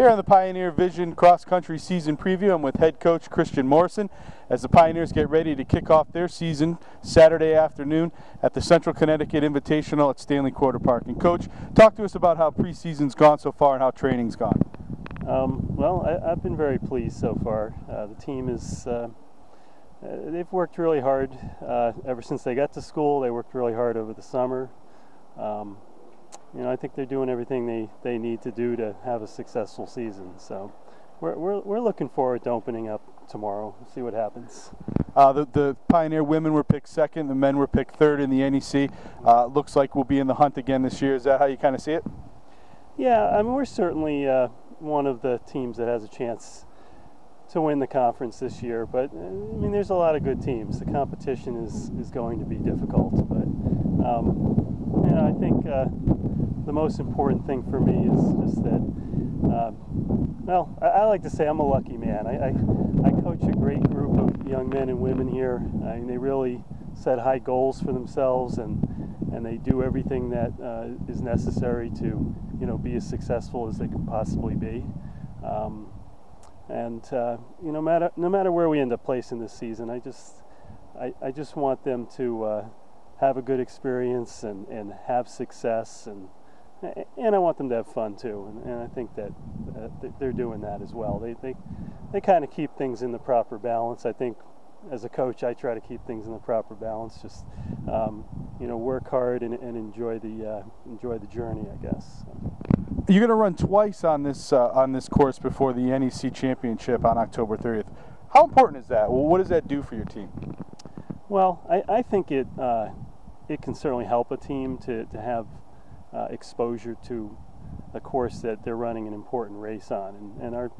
Here on the Pioneer Vision Cross Country Season Preview, I'm with head coach Christian Morrison as the Pioneers get ready to kick off their season Saturday afternoon at the Central Connecticut Invitational at Stanley Quarter Park. And Coach, talk to us about how preseason's gone so far and how training's gone. I've been very pleased so far. The team is, they've worked really hard ever since they got to school. They worked really hard over the summer. I think they're doing everything they need to do to have a successful season. So we're looking forward to opening up tomorrow. We'll see what happens. The Pioneer women were picked second, the men were picked third in the NEC. Looks like we'll be in the hunt again this year. Is that how you kind of see it? Yeah, I mean, we're certainly one of the teams that has a chance to win the conference this year. But I mean, there's a lot of good teams. The competition is going to be difficult. But I think the most important thing for me is just that. I like to say I'm a lucky man. I coach a great group of young men and women here. I mean, they really set high goals for themselves, and they do everything that is necessary to be as successful as they can possibly be. No matter where we end up placing this season, I just want them to have a good experience and have success, and I want them to have fun too, and I think that they're doing that as well. They kind of keep things in the proper balance. I think as a coach, I try to keep things in the proper balance. Just work hard and enjoy the journey, I guess. You're going to run twice on this course before the NEC Championship on October 30th. How important is that? Well, what does that do for your team? Well, I think it can certainly help a team to have exposure to a course that they're running an important race on, and our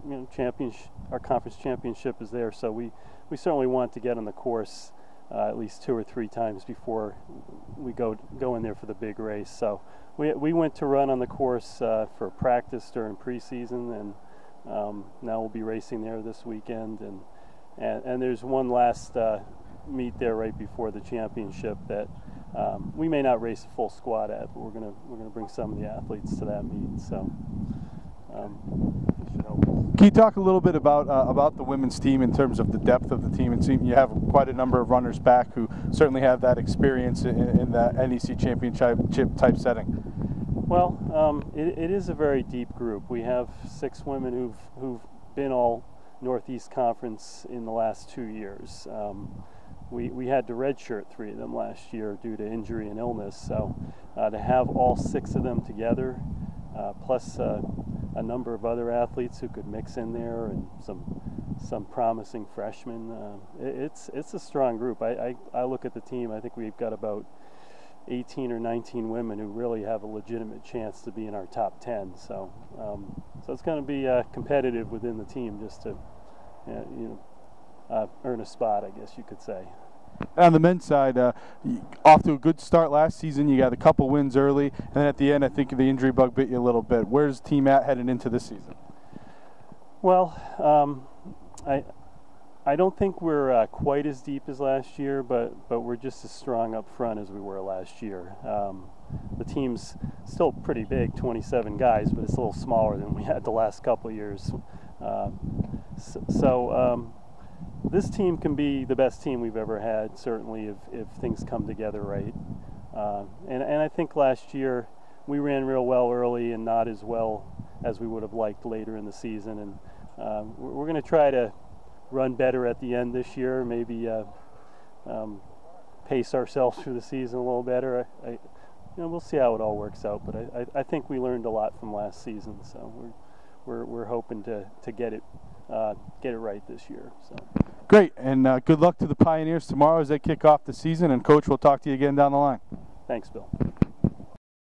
conference championship is there, so we certainly want to get on the course at least 2 or 3 times before we go in there for the big race. So we went to run on the course for practice during preseason, and now we'll be racing there this weekend, and there's one last meet there right before the championship that we may not race a full squad at, but we're gonna bring some of the athletes to that meet. So can you talk a little bit about the women's team in terms of the depth of the team? It seems you have quite a number of runners back who certainly have that experience in the NEC Championship type setting. Well, it is a very deep group. We have 6 women who've been all Northeast Conference in the last 2 years. We had to redshirt 3 of them last year due to injury and illness. So to have all 6 of them together, plus a number of other athletes who could mix in there, and some promising freshmen, it's a strong group. I look at the team. I think we've got about 18 or 19 women who really have a legitimate chance to be in our top 10. So it's going to be competitive within the team just to earn a spot, I guess you could say. On the men's side, off to a good start last season. You got a couple wins early, and then at the end, I think the injury bug bit you a little bit. Where's the team at headed into this season? Well, I don't think we're quite as deep as last year, but we're just as strong up front as we were last year. The team's still pretty big, 27 guys, but it's a little smaller than we had the last couple of years. This team can be the best team we've ever had, certainly if things come together right. And I think last year we ran real well early and not as well as we would have liked later in the season. And we're going to try to run better at the end this year, maybe pace ourselves through the season a little better. We'll see how it all works out, but I think we learned a lot from last season, so we're hoping to get it right this year. So. Great, and good luck to the Pioneers tomorrow as they kick off the season. And Coach, we'll talk to you again down the line. Thanks, Bill.